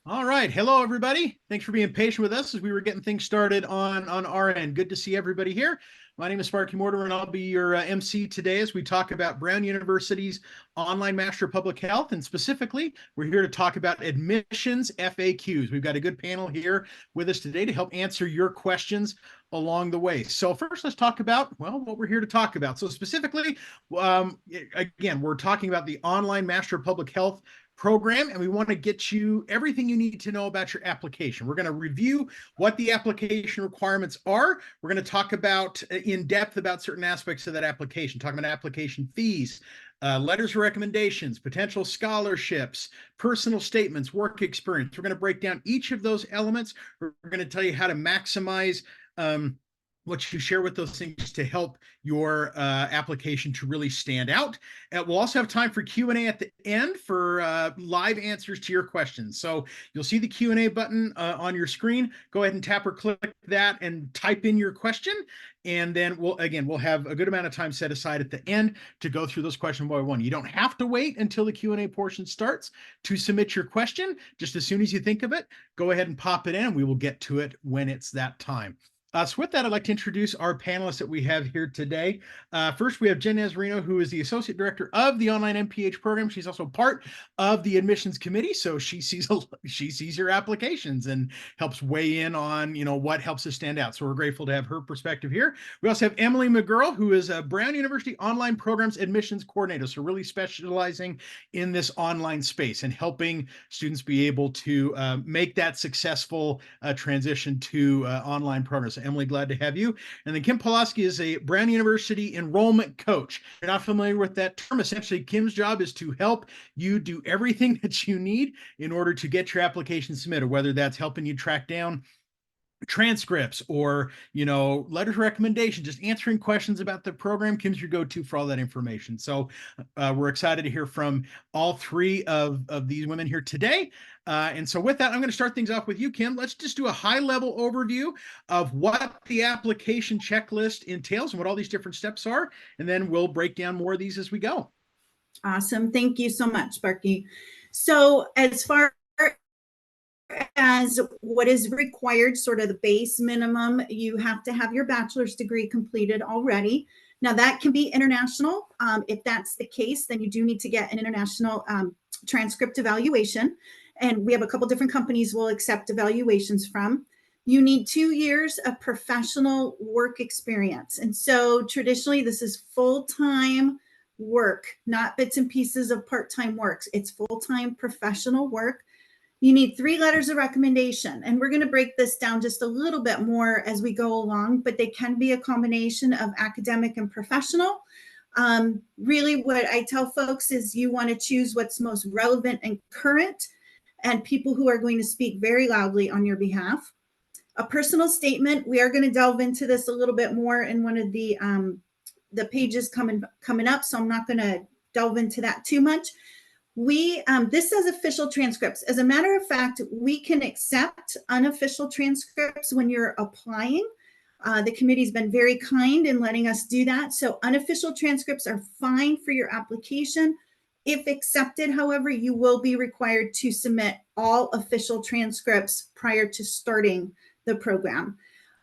All right. Hello, everybody. Thanks for being patient with us as we were getting things started on our end. Good to see everybody here. My name is Sparky Mortimer, and I'll be your MC today as we talk about Brown University's online Master of Public Health. And specifically, we're here to talk about admissions FAQs. We've got a good panel here with us today to help answer your questions along the way. So first, let's talk about, well, what we're here to talk about. So specifically, again, we're talking about the online Master of Public Health program, and we want to get you everything you need to know about your application. We're going to review what the application requirements are. We're going to talk about in depth about certain aspects of that application, talking about application fees, letters of recommendations, potential scholarships, personal statements, work experience. We're going to break down each of those elements. We're going to tell you how to maximize what you share with those things to help your application to really stand out. We'll also have time for Q&A at the end for live answers to your questions. So you'll see the Q&A button on your screen. Go ahead and tap or click that and type in your question. And then we'll have a good amount of time set aside at the end to go through those questions one by one. You don't have to wait until the Q&A portion starts to submit your question. Just as soon as you think of it, go ahead and pop it in. We will get to it when it's that time. So with that, I'd like to introduce our panelists that we have here today. First, we have Jen Nazarino, who is the Associate Director of the Online MPH program. She's also part of the admissions committee, so she sees your applications and helps weigh in on what helps us stand out. So we're grateful to have her perspective here. We also have Emily McGurl, who is a Brown University Online Programs Admissions Coordinator, so really specializing in this online space and helping students be able to make that successful transition to online programs. So Emily, glad to have you. And then Kim Pulaski is a Brown University enrollment coach. If you're not familiar with that term, essentially Kim's job is to help you do everything that you need in order to get your application submitted, whether that's helping you track down transcripts or letters of recommendation, just answering questions about the program. Kim's your go-to for all that information. So we're excited to hear from all three of these women here today. And so with that, I'm going to start things off with you, Kim. Let's just do a high-level overview of what the application checklist entails and what all these different steps are, and then we'll break down more of these as we go. Awesome. Thank you so much, Sparky. So as far as what is required, sort of the base minimum, you have to have your bachelor's degree completed already. Now that can be international. If that's the case, then you do need to get an international transcript evaluation. And we have a couple different companies we'll accept evaluations from. You need 2 years of professional work experience. And so traditionally this is full-time work, not bits and pieces of part-time works. It's full-time professional work. You need 3 letters of recommendation, and we're going to break this down just a little bit more as we go along, but they can be a combination of academic and professional. Really what I tell folks is you want to choose what's most relevant and current and people who are going to speak very loudly on your behalf. A personal statement, we are going to delve into this a little bit more in one of the pages coming up, so I'm not going to delve into that too much. This says official transcripts. As a matter of fact, we can accept unofficial transcripts when you're applying. The committee's been very kind in letting us do that. So unofficial transcripts are fine for your application. If accepted, however, you will be required to submit all official transcripts prior to starting the program.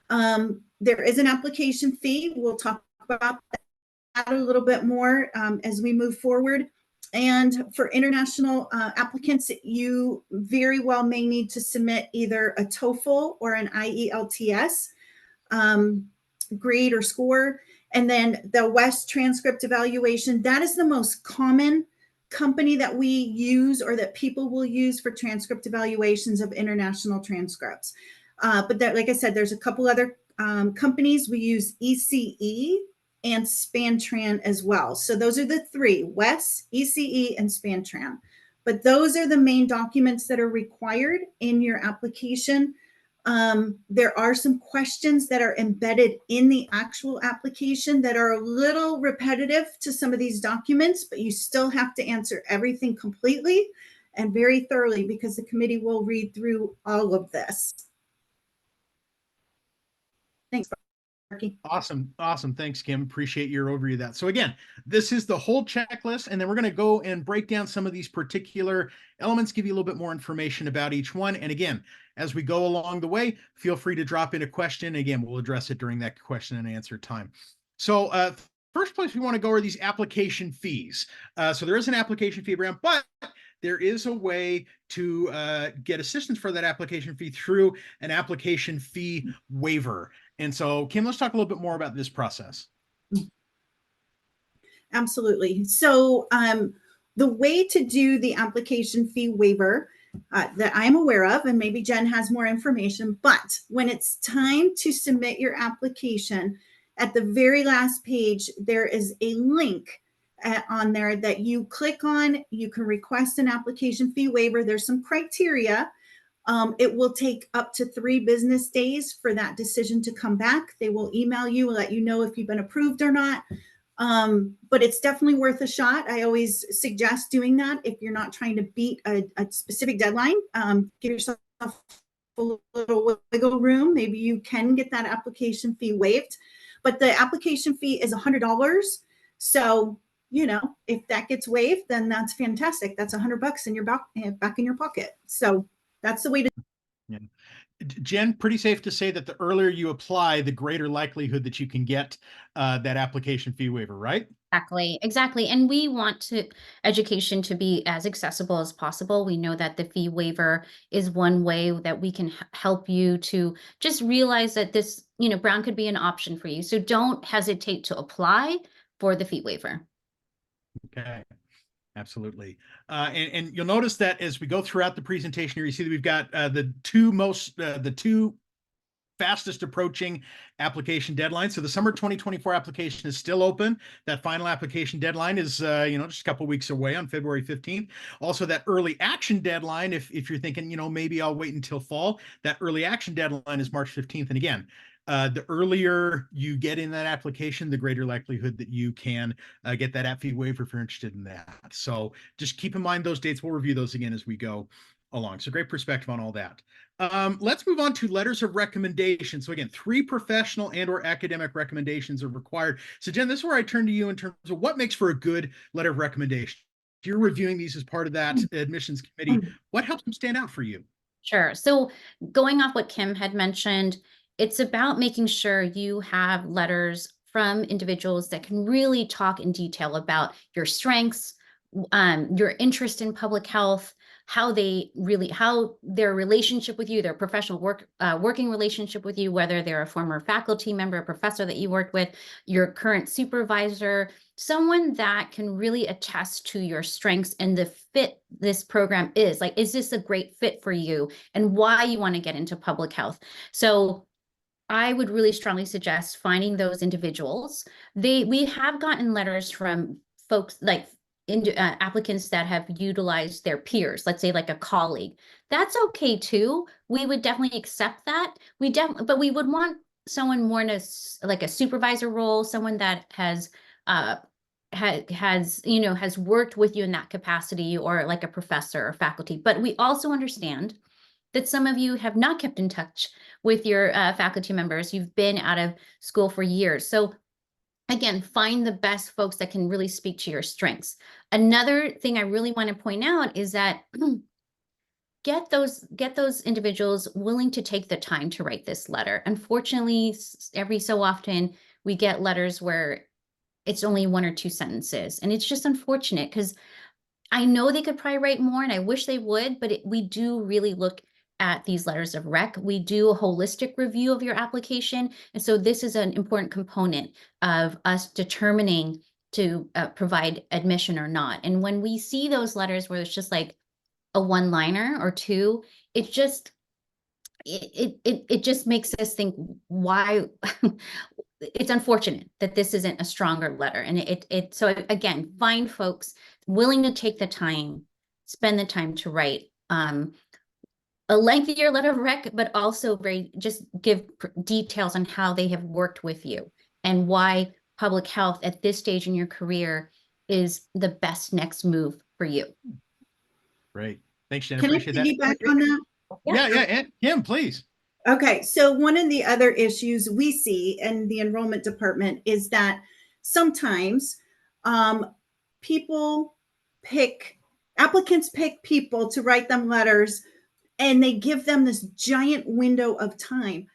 There is an application fee. We'll talk about that a little bit more as we move forward. And for international applicants, you very well may need to submit either a TOEFL or an IELTS grade or score. And then the West transcript evaluation, that is the most common company that we use or that people will use for transcript evaluations of international transcripts. But there, like I said, there's a couple other companies. We use ECE and Spantran as well. So those are the 3, WES, ECE, and Spantran. But those are the main documents that are required in your application. There are some questions that are embedded in the actual application that are a little repetitive to some of these documents, but you still have to answer everything completely and very thoroughly because the committee will read through all of this. Thanks. Awesome. Awesome. Thanks, Kim. Appreciate your overview of that. So again, this is the whole checklist, and then we're going to go and break down some of these particular elements, give you a little bit more information about each one. And again, as we go along the way, feel free to drop in a question. Again, we'll address it during that question and answer time. So first place we want to go are these application fees. So there is an application fee around, but there is a way to get assistance for that application fee through an application fee waiver. And so, Kim, let's talk a little bit more about this process. Absolutely. So the way to do the application fee waiver that I'm aware of, and maybe Jen has more information, but when it's time to submit your application, at the very last page, there is a link on there that you click on. You can request an application fee waiver. There's some criteria. It will take up to 3 business days for that decision to come back. They will email you, let you know if you've been approved or not. But it's definitely worth a shot. I always suggest doing that if you're not trying to beat a specific deadline. Give yourself a little wiggle room. Maybe you can get that application fee waived, but the application fee is $100. So, you know, if that gets waived, then that's fantastic. That's $100 in your back in your pocket. So that's the way to. Yeah. Jen, pretty safe to say that the earlier you apply, the greater likelihood that you can get that application fee waiver, right? Exactly. And we want education to be as accessible as possible. We know that the fee waiver is one way that we can help you to just realize that this, Brown could be an option for you. So don't hesitate to apply for the fee waiver. Okay. Absolutely. And you'll notice that as we go throughout the presentation here, you see that we've got the two fastest approaching application deadline. So the summer 2024 application is still open. That final application deadline is, just a couple of weeks away on February 15th. Also, that early action deadline, if you're thinking, maybe I'll wait until fall, that early action deadline is March 15th. And again, the earlier you get in that application, the greater likelihood that you can get that app fee waiver if you're interested in that. So just keep in mind those dates. We'll review those again as we go along. So great perspective on all that. Let's move on to letters of recommendation. So again, 3 professional and or academic recommendations are required. So Jen, this is where I turn to you in terms of what makes for a good letter of recommendation. If you're reviewing these as part of that admissions committee, what helps them stand out for you? Sure. So going off what Kim had mentioned, it's about making sure you have letters from individuals that can really talk in detail about your strengths, your interest in public health, how their relationship with you, their professional working relationship with you, whether they're a former faculty member, a professor that you worked with, your current supervisor, someone that can really attest to your strengths and the fit this program is. Like, is this a great fit for you and why you want to get into public health? So I would really strongly suggest finding those individuals. We have gotten letters from folks like applicants that have utilized their peers, let's say like a colleague. That's okay too. We would definitely accept that. But we would want someone more in like a supervisor role, someone that has worked with you in that capacity, or like a professor or faculty. But we also understand that some of you have not kept in touch with your faculty members. You've been out of school for years. So again, find the best folks that can really speak to your strengths. Another thing I really want to point out is that get those individuals willing to take the time to write this letter. Unfortunately, every so often we get letters where it's only 1 or 2 sentences, and it's just unfortunate because I know they could probably write more, and I wish they would, but we do really look at these letters of rec. We do a holistic review of your application. And so this is an important component of us determining to provide admission or not. And when we see those letters where it's just like a 1-liner or 2, it just makes us think, why it's unfortunate that this isn't a stronger letter. And so again, find folks willing to take the time, spend the time to write a lengthier letter of rec, but also just give details on how they have worked with you and why public health at this stage in your career is the best next move for you. Great. Thanks, Jen. Can Appreciate I piggyback that. on that? Yeah. And Kim, please. Okay, so one of the other issues we see in the enrollment department is that sometimes people pick, applicants pick people to write them letters, and they give them this giant window of time.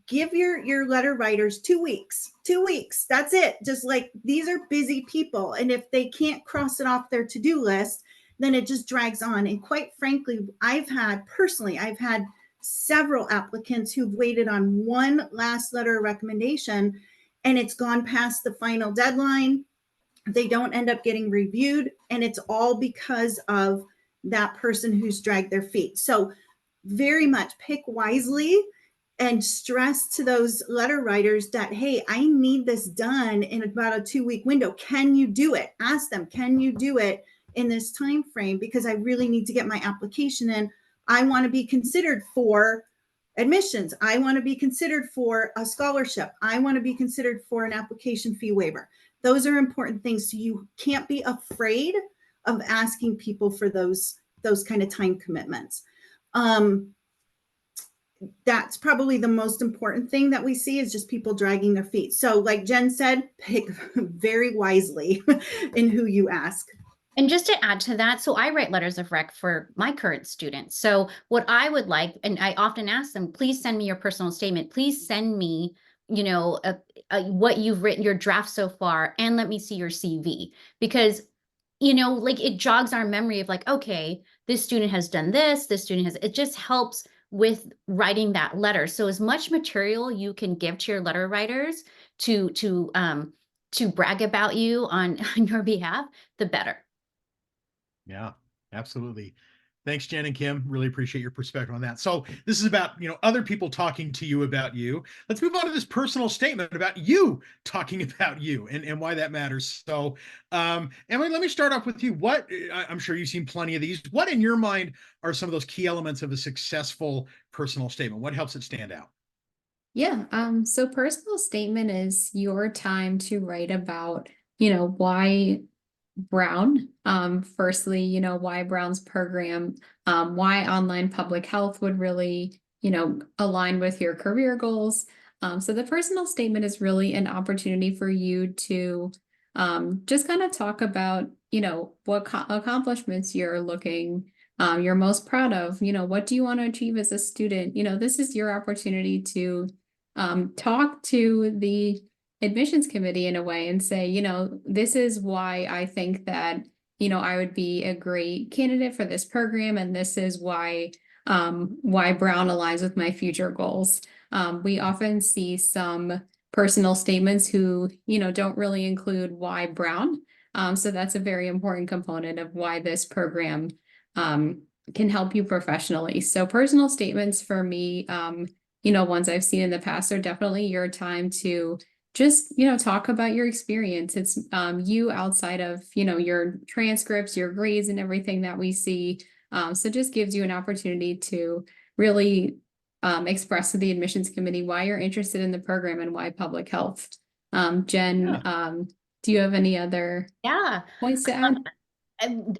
Give your letter writers 2 weeks. 2 weeks, that's it. Just like, these are busy people, and if they can't cross it off their to-do list, then it just drags on. And quite frankly, I've had several applicants who've waited on one last letter of recommendation, and it's gone past the final deadline. They don't end up getting reviewed, and it's all because of that person who's dragged their feet. So very much pick wisely, and stress to those letter writers that, hey, I need this done in about a 2-week window. Can you do it? Ask them, can you do it in this time frame? Because I really need to get my application in. I want to be considered for admissions. I want to be considered for a scholarship. I want to be considered for an application fee waiver. Those are important things. So you can't be afraid of asking people for those kind of time commitments. That's probably the most important thing that we see, is just people dragging their feet. So like Jen said, pick very wisely in who you ask. And just to add to that, so I write letters of rec for my current students. So what I would like, and I often ask them, please send me your personal statement. Please send me, what you've written, your draft so far, and let me see your CV. Because, like, it jogs our memory of like, okay, this student has done this, it just helps with writing that letter. So as much material you can give to your letter writers to brag about you on your behalf, the better. Yeah, absolutely. Thanks, Jen and Kim. Really appreciate your perspective on that. So this is about, other people talking to you about you. Let's move on to this personal statement about you talking about you and why that matters. So, Emily, let me start off with you. I'm sure you've seen plenty of these. What in your mind are some of those key elements of a successful personal statement? What helps it stand out? Yeah, so personal statement is your time to write about, why Brown. Firstly, why Brown's program, why online public health would really, align with your career goals. So the personal statement is really an opportunity for you to just kind of talk about, what accomplishments you're most proud of. What do you want to achieve as a student? This is your opportunity to talk to the admissions committee in a way and say, this is why I think that, I would be a great candidate for this program. And this is why Brown aligns with my future goals. We often see some personal statements who, don't really include why Brown. So that's a very important component of why this program can help you professionally. So personal statements for me, ones I've seen in the past are definitely your time to just, talk about your experience. It's you outside of, your transcripts, your grades and everything that we see. So just gives you an opportunity to really express to the admissions committee why you're interested in the program and why public health. Jen, do you have any other points to add?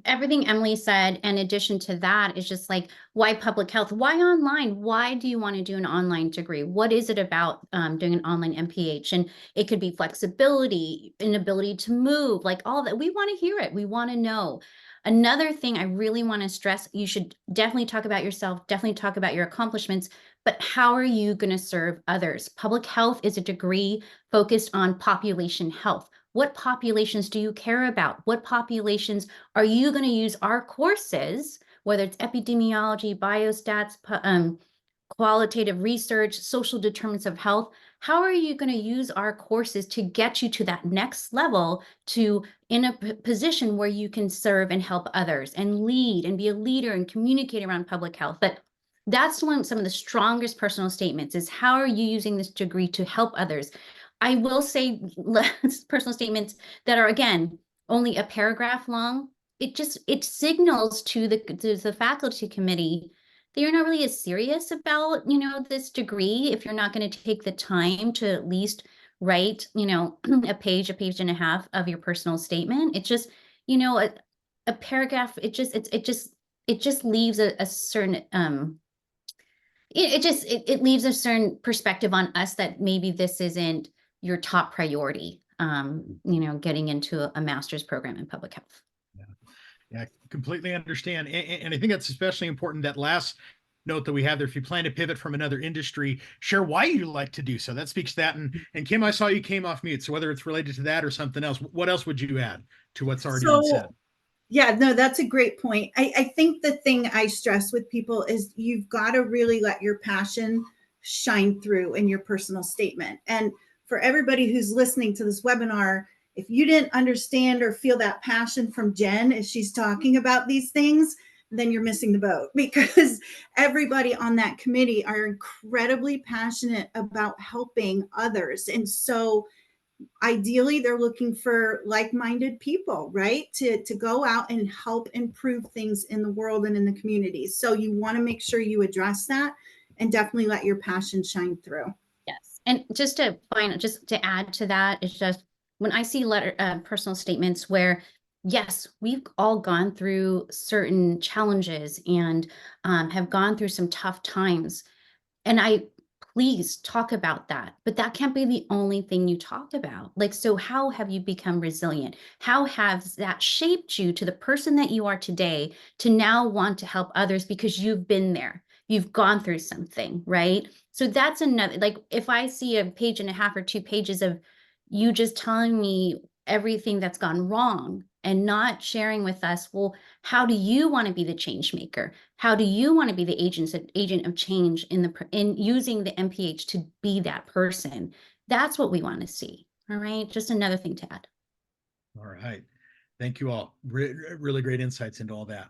Everything Emily said, in addition to that, is just like, why public health? Why online? Why do you want to do an online degree? What is it about doing an online MPH? And it could be flexibility, inability to move, like all that. We want to hear it. We want to know. Another thing I really want to stress, you should definitely talk about yourself, definitely talk about your accomplishments, but how are you going to serve others? Public health is a degree focused on population health. What populations do you care about? What populations are you going to use our courses, whether it's epidemiology, biostats, qualitative research, social determinants of health? How are you going to use our courses to get you to that next level, to in a position where you can serve and help others and lead and be a leader and communicate around public health? But that's some of the strongest personal statements, is how are you using this degree to help others? I will say personal statements that are, again, only a paragraph long. It signals to the faculty committee that you're not really as serious about, this degree, if you're not going to take the time to at least write, a page and a half of your personal statement. It's just, a paragraph. It just leaves a certain, it leaves a certain perspective on us that maybe this isn't your top priority, getting into a master's program in public health. Yeah, I completely understand. And I think that's especially important, that last note that we have there. If you plan to pivot from another industry, share why you like to do so. That speaks to that. And Kim, I saw you came off mute. So whether it's related to that or something else, what else would you add to what's already been said? Yeah, no, that's a great point. I think the thing I stress with people is you've got to really let your passion shine through in your personal statement. And for everybody who's listening to this webinar, if you didn't understand or feel that passion from Jen as she's talking about these things, then you're missing the boat, because everybody on that committee are incredibly passionate about helping others. And so ideally they're looking for like-minded people, right, to go out and help improve things in the world and in the communities. So you want to make sure you address that and definitely let your passion shine through. Yes. And just to add to that, it's just when I see personal statements where, yes, we've all gone through certain challenges and have gone through some tough times, and please talk about that, but that can't be the only thing you talk about. Like, so how have you become resilient? How has that shaped you to the person that you are today, to now want to help others because you've been there, you've gone through something, right? So that's another, like, if I see a page and a half or 2 pages of you just telling me everything that's gone wrong and not sharing with us, well, how do you want to be the change maker? How do you want to be the agent of change in using the MPH to be that person? That's what we want to see. All right. Just another thing to add. All right. Thank you all. Really great insights into all that.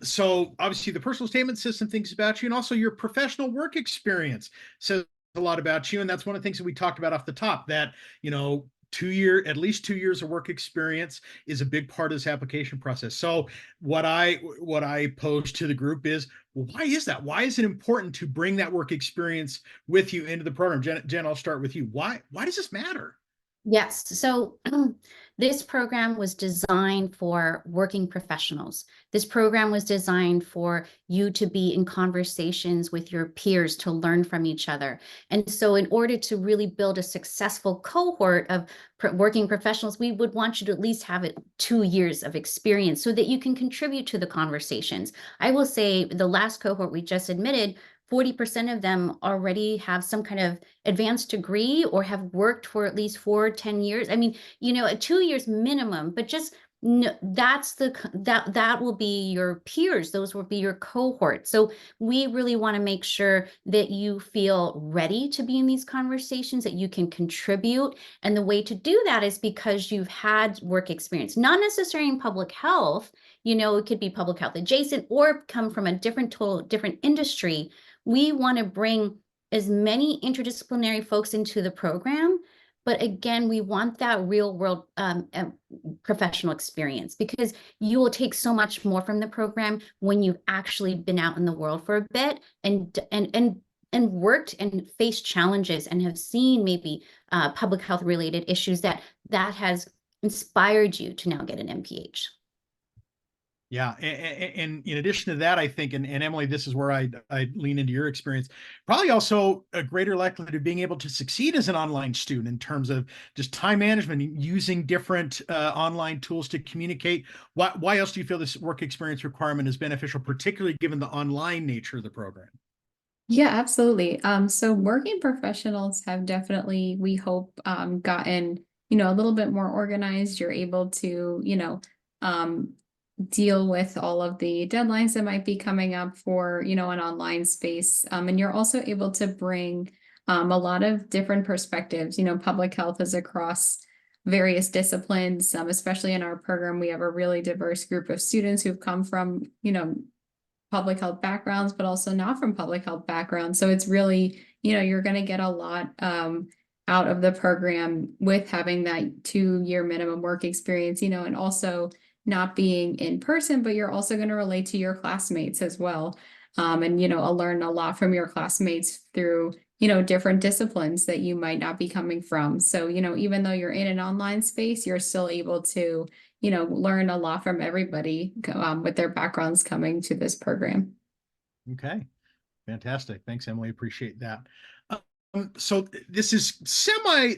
So obviously the personal statement says some things about you, and also your professional work experience says a lot about you. And that's one of the things that we talked about off the top, that, at least 2 years of work experience is a big part of this application process. So what I pose to the group is, well, why is that? Why is it important to bring that work experience with you into the program? Jen, I'll start with you. Why does this matter? Yes. So this program was designed for working professionals. This program was designed for you to be in conversations with your peers, to learn from each other. And so in order to really build a successful cohort of working professionals, we would want you to at least have 2 years of experience so that you can contribute to the conversations. I will say the last cohort we just admitted, 40% of them already have some kind of advanced degree or have worked for at least 4 or 10 years. I mean, 2 years minimum, but just that will be your peers. Those will be your cohort. So we really want to make sure that you feel ready to be in these conversations, that you can contribute. And the way to do that is because you've had work experience, not necessarily in public health. It could be public health adjacent or come from a different industry. We want to bring as many interdisciplinary folks into the program, but again, we want that real world professional experience, because you will take so much more from the program when you've actually been out in the world for a bit and worked and faced challenges and have seen maybe public health related issues that has inspired you to now get an MPH. Yeah, and in addition to that, I think, and Emily, this is where I lean into your experience, probably also a greater likelihood of being able to succeed as an online student in terms of just time management, using different online tools to communicate. Why else do you feel this work experience requirement is beneficial, particularly given the online nature of the program? Yeah, absolutely. So working professionals have definitely, we hope, gotten, a little bit more organized. You're able to, deal with all of the deadlines that might be coming up for, an online space. And you're also able to bring a lot of different perspectives. Public health is across various disciplines, especially in our program. We have a really diverse group of students who've come from, public health backgrounds, but also not from public health backgrounds. So it's really, you're going to get a lot out of the program with having that 2-year minimum work experience, and also not being in person, but you're also going to relate to your classmates as well. And, I'll learn a lot from your classmates through, different disciplines that you might not be coming from. So, even though you're in an online space, you're still able to, learn a lot from everybody with their backgrounds coming to this program. Okay. Fantastic. Thanks, Emily. Appreciate that. So this is semi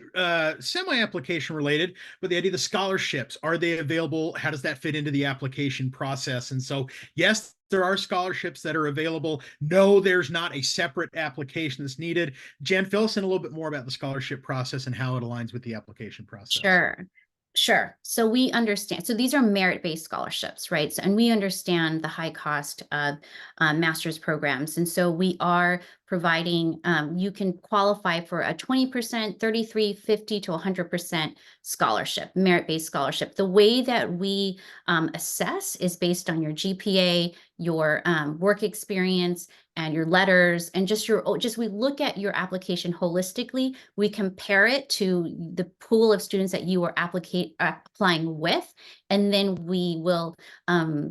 application related, but the idea of the scholarships, are they available? How does that fit into the application process? And so, yes, there are scholarships that are available. No, there's not a separate application that's needed. Jen, fill us in a little bit more about the scholarship process and how it aligns with the application process. Sure. Sure. So we understand. So these are merit-based scholarships, right? So, and we understand the high cost of master's programs. And so we are providing, you can qualify for a 20%, 33, 50 to 100% scholarship, merit-based scholarship. The way that we assess is based on your GPA, your work experience, and your letters, and we look at your application holistically. We compare it to the pool of students that you are applying with, and then we will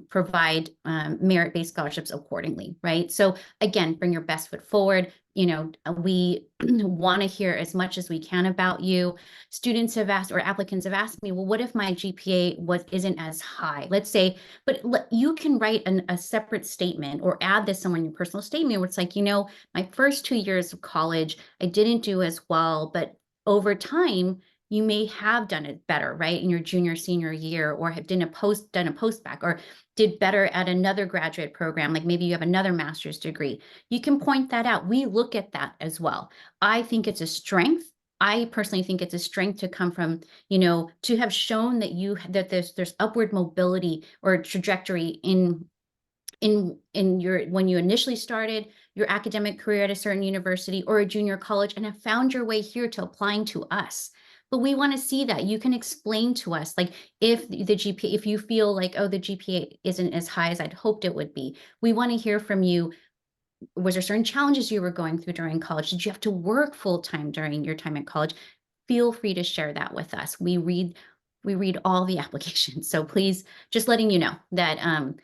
provide merit-based scholarships accordingly, right? So again, bring your best foot forward. You know, we want to hear as much as we can about you. Students have asked, or applicants have asked me, well, what if my GPA isn't as high? Let's say, but you can write a separate statement or add this somewhere in your personal statement where it's like, you know, my first 2 years of college, I didn't do as well, but over time, you may have done it better, right? In your junior, senior year, or have done a postbac, or did better at another graduate program, like maybe you have another master's degree. You can point that out. We look at that as well. I think it's a strength. I personally think it's a strength to come from, you know, to have shown that there's upward mobility or trajectory in your when you initially started your academic career at a certain university or a junior college and have found your way here to applying to us. But we want to see that you can explain to us, like, if if you feel like, oh, the GPA isn't as high as I'd hoped it would be. We want to hear from you. Was there certain challenges you were going through during college? Did you have to work full time during your time at college? Feel free to share that with us. We read all the applications. So please, just letting you know that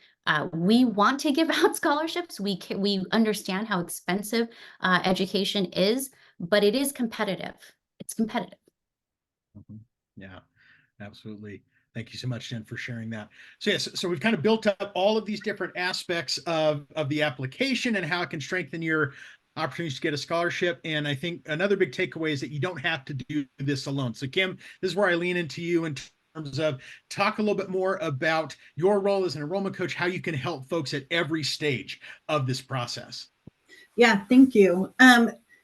we want to give out scholarships. We understand how expensive education is, but it is competitive. It's competitive. Yeah, absolutely. Thank you so much, Jen, for sharing that. So yes, so we've kind of built up all of these different aspects of the application and how it can strengthen your opportunities to get a scholarship. And I think another big takeaway is that you don't have to do this alone. So Kim, this is where I lean into you in terms of talk a little bit more about your role as an enrollment coach, how you can help folks at every stage of this process. Yeah, thank you.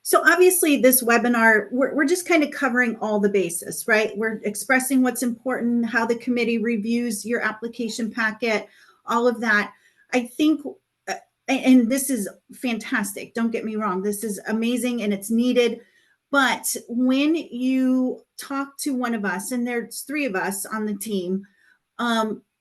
So obviously this webinar, we're just kind of covering all the bases, right? We're expressing what's important, how the committee reviews your application packet, all of that. I think, and this is fantastic, don't get me wrong, this is amazing and it's needed. But when you talk to one of us, and there's 3 of us on the team,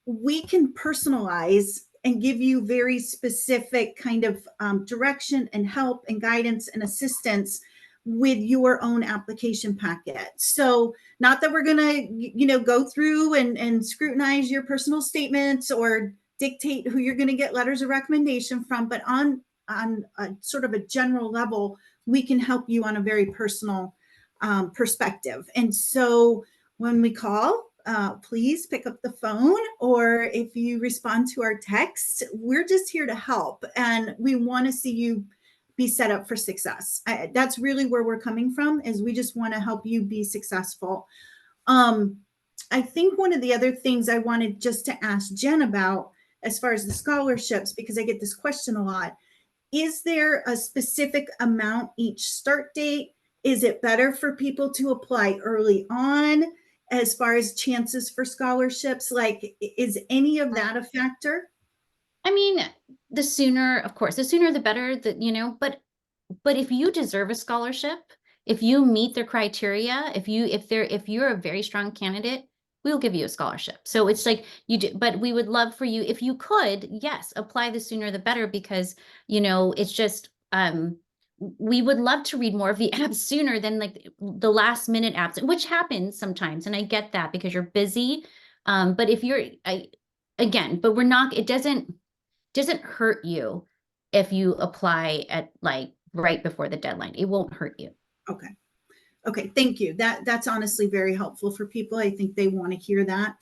we can personalize and give you very specific kind of direction and help and guidance and assistance with your own application packet. So not that we're going to, go through and scrutinize your personal statements or dictate who you're going to get letters of recommendation from, but on a sort of a general level, we can help you on a very personal perspective. And so when we call, please pick up the phone, or if you respond to our text, we're just here to help. And we want to see you be set up for success. That's really where we're coming from, is we just want to help you be successful. I think one of the other things I wanted just to ask Jen about, as far as the scholarships, because I get this question a lot, is there a specific amount each start date? Is it better for people to apply early on as far as chances for scholarships? Like, is any of that a factor? I mean, the sooner, of course, the sooner the better, but if you deserve a scholarship, if you meet the criteria, if you're a very strong candidate, we'll give you a scholarship. So it's like but we would love for you, if you could, yes, apply the sooner the better, because, it's just, we would love to read more of the apps sooner than like the last minute apps, which happens sometimes. And I get that because you're busy. But if but we're not, it doesn't hurt you if you apply at like right before the deadline. It won't hurt you. Okay. Thank you. That's honestly very helpful for people. I think they want to hear that.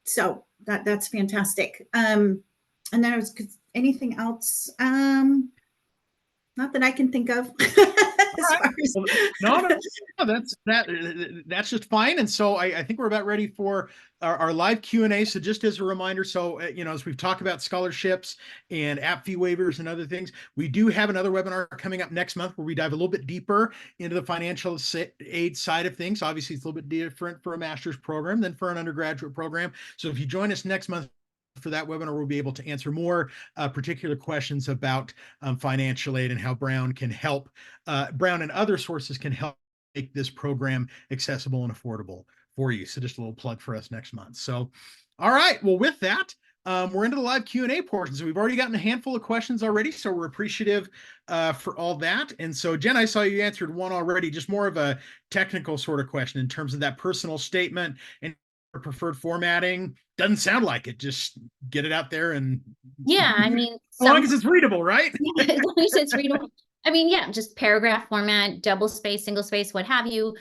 So that's fantastic. And then anything else? Not that I can think of. As All right. far as- Well, no, that's just fine. And so I think we're about ready for our live Q&A. So just as a reminder, so as we've talked about scholarships and app fee waivers and other things, we do have another webinar coming up next month where we dive a little bit deeper into the financial aid side of things. Obviously, it's a little bit different for a master's program than for an undergraduate program. So if you join us next month for that webinar, we'll be able to answer more particular questions about financial aid and how Brown can help, Brown and other sources can help make this program accessible and affordable for you. So just a little plug for us next month. So, all right, well, with that, we're into the live Q&A portion. So we've already gotten a handful of questions already, so we're appreciative for all that. And so, Jen, I saw you answered one already, just more of a technical sort of question in terms of that personal statement and preferred formatting. Doesn't sound like it. Just get it out there, and Yeah, I mean, as long as it's readable, right? as long as it's readable. I mean, yeah, just paragraph format, double space, single space, what have you.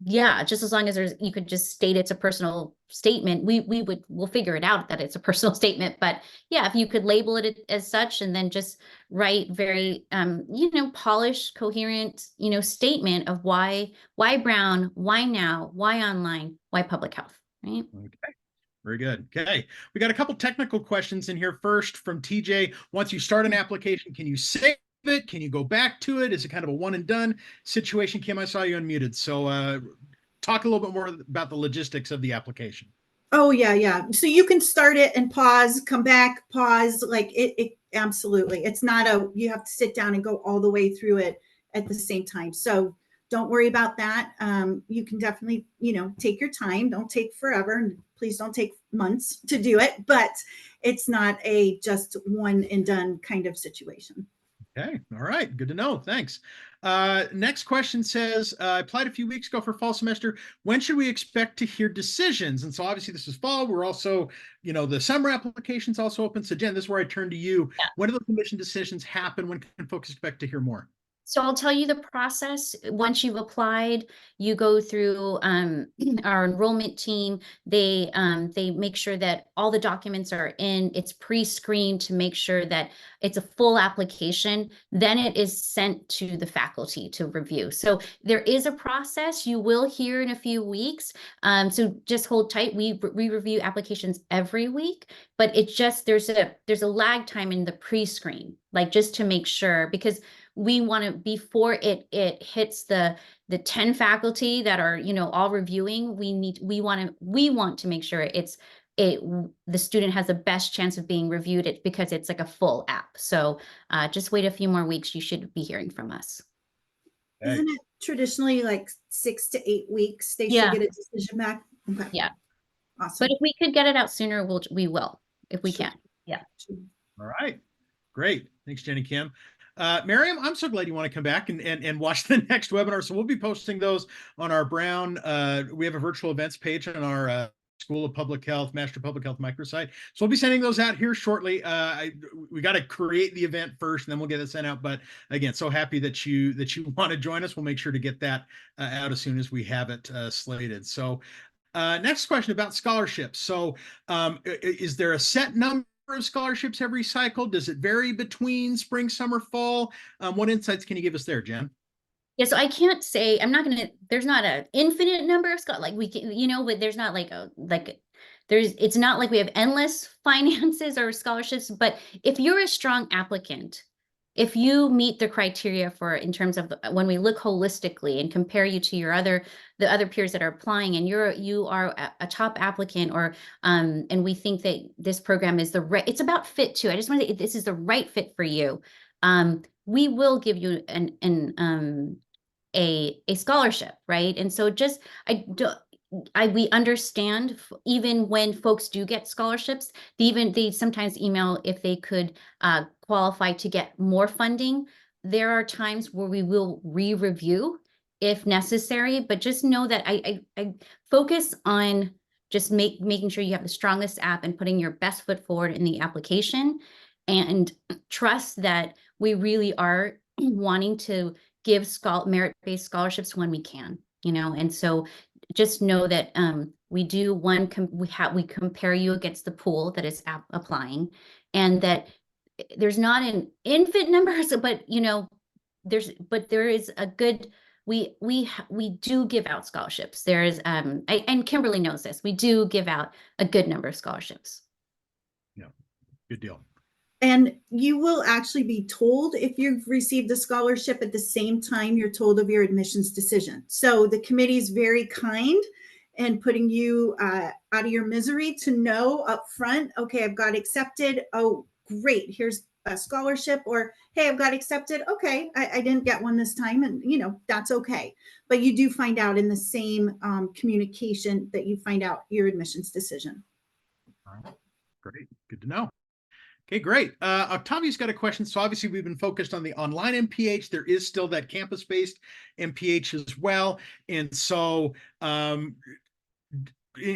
Yeah, just as long as you could just state it's a personal statement, we'll figure it out that it's a personal statement. But yeah, if you could label it as such and then just write very polished, coherent, statement of why Brown, why now, why online, why public health, right? Okay. Very good. Okay. We got a couple technical questions in here. First from TJ. Once you start an application, can you save it? Can you go back to it? Is it kind of a one and done situation? Kim, I saw you unmuted. So talk a little bit more about the logistics of the application. Oh yeah. So you can start it and pause, come back, pause. Like it absolutely. It's not you have to sit down and go all the way through it at the same time. So don't worry about that. You can definitely, take your time. Don't take forever. And please don't take months to do it. But it's not a just one and done kind of situation. Okay. All right. Good to know. Thanks. Next question says, I applied a few weeks ago for fall semester. When should we expect to hear decisions? And so obviously this is fall. We're also, the summer application's also open. So Jen, this is where I turn to you. Yeah. When do those admission decisions happen? When can folks expect to hear more? So I'll tell you the process. Once you've applied, you go through our enrollment team. They make sure that all the documents are in. It's pre-screened to make sure that it's a full application. Then it is sent to the faculty to review. So there is a process. You will hear in a few weeks. So just hold tight. We review applications every week, but it's just there's a lag time in the pre-screen, like just to make sure, because we want to, before it hits the 10 faculty that are, all reviewing, we want to make sure the student has the best chance of being reviewed because it's like a full app. So just wait a few more weeks. You should be hearing from us. Okay. Isn't it traditionally like 6 to 8 weeks they Yeah. should get a decision back? Okay. Yeah. Awesome. But if we could get it out sooner, we will, if we Sure. can. Yeah. All right. Great. Thanks, Jenny Kim. Miriam, I'm so glad you want to come back and watch the next webinar. So we'll be posting those on our Brown. We have a virtual events page on our School of Public Health, Master Public Health microsite. So we'll be sending those out here shortly. We got to create the event first, and then we'll get it sent out. But again, so happy that you want to join us. We'll make sure to get that out as soon as we have it slated. So next question about scholarships. So is there a set number of scholarships every cycle? Does it vary between spring, summer, fall? What insights can you give us there, Jen? Yeah, so I can't say, there's not an infinite number of like we can, but there's not it's not like we have endless finances or scholarships, but if you're a strong applicant, if you meet the criteria in terms of when we look holistically and compare you to the other peers that are applying, and you are a top applicant, or and we think that this program is it's about fit too. I just want to say this is the right fit for you. We will give you a scholarship, right? And so we understand even when folks do get scholarships, they sometimes email if they could qualify to get more funding. There are times where we will re-review if necessary, but just know that I focus on just making sure you have the strongest app and putting your best foot forward in the application, and trust that we really are wanting to give merit-based scholarships when we can, and so just know that we do we compare you against the pool that is applying, and that there's not an infinite number, but there is a good, we do give out scholarships. There is, and Kimberly knows this, we do give out a good number of scholarships. Yeah, good deal. And you will actually be told if you've received a scholarship at the same time you're told of your admissions decision. So the committee is very kind in putting you out of your misery to know up front, okay, I've got accepted. Oh, great, here's a scholarship. Or, hey, I've got accepted. Okay, I didn't get one this time. And, that's okay. But you do find out in the same communication that you find out your admissions decision. All right. Great. Good to know. Okay, great. Octavia's got a question. So obviously we've been focused on the online MPH. There is still that campus-based MPH as well. And so in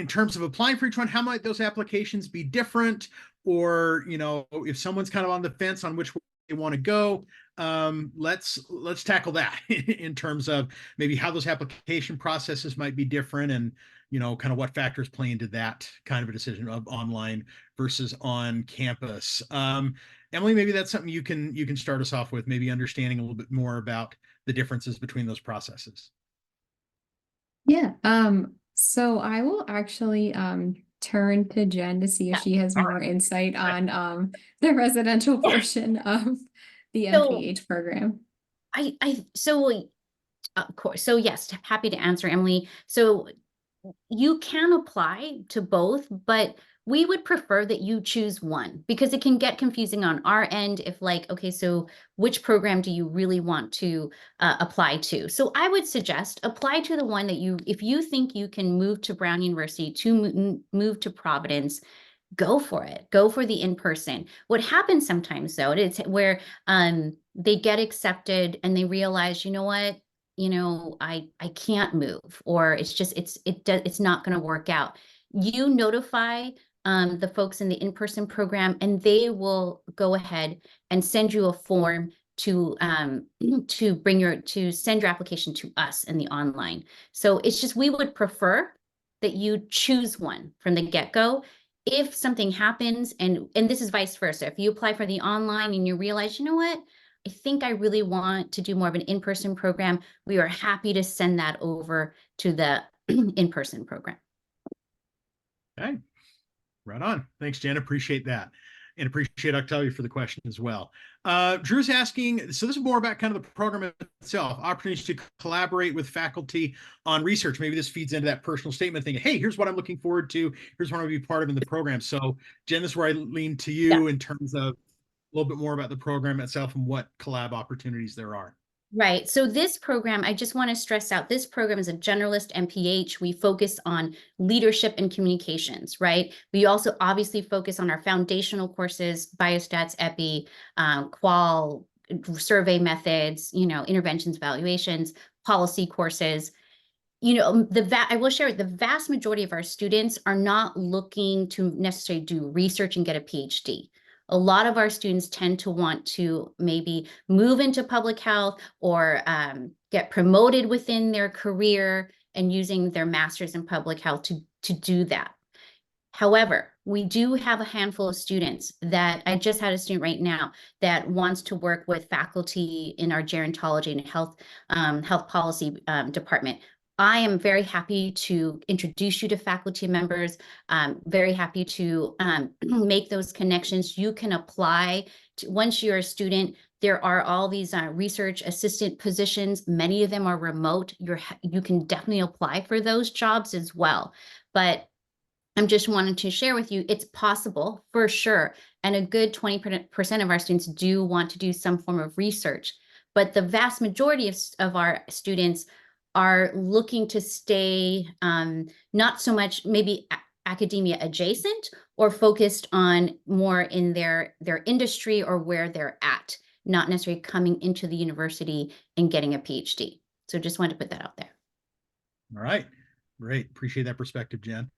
terms of applying for each one, how might those applications be different? Or, if someone's kind of on the fence on which way they want to go, let's tackle that in terms of maybe how those application processes might be different, and kind of what factors play into that kind of a decision of online versus on campus. Emily, maybe that's something you can start us off with, maybe understanding a little bit more about the differences between those processes. Yeah. So I will actually turn to Jen to see if she has more insight on the residential portion of the MPH program. Of course. So yes, happy to answer, Emily. So you can apply to both, but we would prefer that you choose one, because it can get confusing on our end if okay, so which program do you really want to apply to? So I would suggest apply to the one that if you think you can move to Brown University, to move to Providence, go for it. Go for the in-person. What happens sometimes though, it's where they get accepted and they realize, you know what? I can't move, or it's not going to work out. You notify the folks in the in-person program, and they will go ahead and send you a form to send your application to us in the online. So it's just, we would prefer that you choose one from the get-go. If something happens, and this is vice versa, if you apply for the online and you realize, you know what, I think I really want to do more of an in-person program, we are happy to send that over to the in-person program. Okay, right on. Thanks, Jen. Appreciate that. And appreciate Octavia for the question as well. Drew's asking, so this is more about kind of the program itself, opportunities to collaborate with faculty on research. Maybe this feeds into that personal statement thing. Hey, here's what I'm looking forward to. Here's what I'm going to be part of in the program. So Jen, this is where I lean to you in terms of a little bit more about the program itself and what collab opportunities there are. Right. So this program, I just want to stress out, this program is a generalist MPH. We focus on leadership and communications, right? We also obviously focus on our foundational courses, biostats, epi, qual, survey methods, interventions, evaluations, policy courses. I will share, the vast majority of our students are not looking to necessarily do research and get a PhD. A lot of our students tend to want to maybe move into public health or get promoted within their career and using their master's in public health to do that. However, we do have a handful of students that I just had a student right now that wants to work with faculty in our gerontology and health policy department. I am very happy to introduce you to faculty members. Very happy to make those connections. You can apply once you're a student. There are all these research assistant positions. Many of them are remote. You can definitely apply for those jobs as well. But I'm just wanting to share with you, it's possible for sure. And a good 20% of our students do want to do some form of research. But the vast majority of our students are looking to stay not so much maybe academia adjacent, or focused on more in their industry or where they're at, not necessarily coming into the university and getting a PhD. So just wanted to put that out there. All right, great. Appreciate that perspective, Jen.